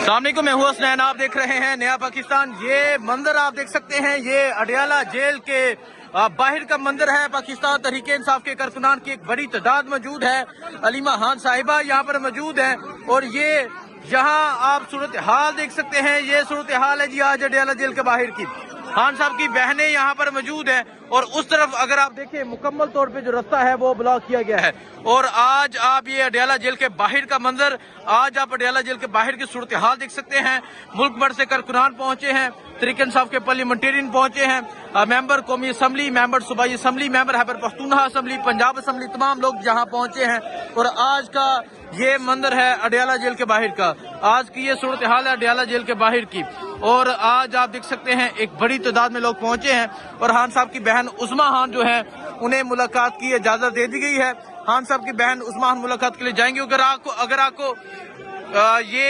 अस्सलाम वालेकुम, मैं हूं हसनैन, आप देख रहे हैं नया पाकिस्तान। ये मंजर आप देख सकते हैं, ये अडियाला जेल के बाहर का मंजर है। पाकिस्तान तहरीक इंसाफ के कारकुनान की एक बड़ी तादाद मौजूद है। अलीमा खान साहिबा यहाँ पर मौजूद है और ये यहाँ आप सूरत हाल देख सकते हैं। ये सूरत हाल है जी आज अडियाला जेल के बाहर की। खान साहब की बहनें यहाँ पर मौजूद हैं और उस तरफ अगर आप देखें मुकम्मल तौर पे जो रास्ता है वो ब्लॉक किया गया है। और आज आप ये अडियाला जेल के बाहर का मंजर, आज आप अडियाला जेल के बाहर की सूरत हाल देख सकते हैं। मुल्क भर से कारकुनान पहुंचे हैं, तहरीक इंसाफ के पार्लियामेंटेरियन पहुंचे हैं, मेंबर कौमी असम्बली, मेंबर सूबाई assembly, member Khyber Pakhtunkhwa assembly, Punjab assembly, तमाम लोग यहाँ पहुंचे हैं। और आज का ये मंजर है अडियाला जेल के बाहर का। आज की ये सूरत हाल है अडियाला जेल के बाहर की। और आज आप देख सकते हैं एक बड़ी तादाद में लोग पहुंचे हैं और खान साहब की बहन उस्मा खान जो है उन्हें मुलाकात की इजाजत दे दी गई है। खान साहब की बहन उस्मा खान मुलाकात के लिए जाएंगे। अगर आपको ये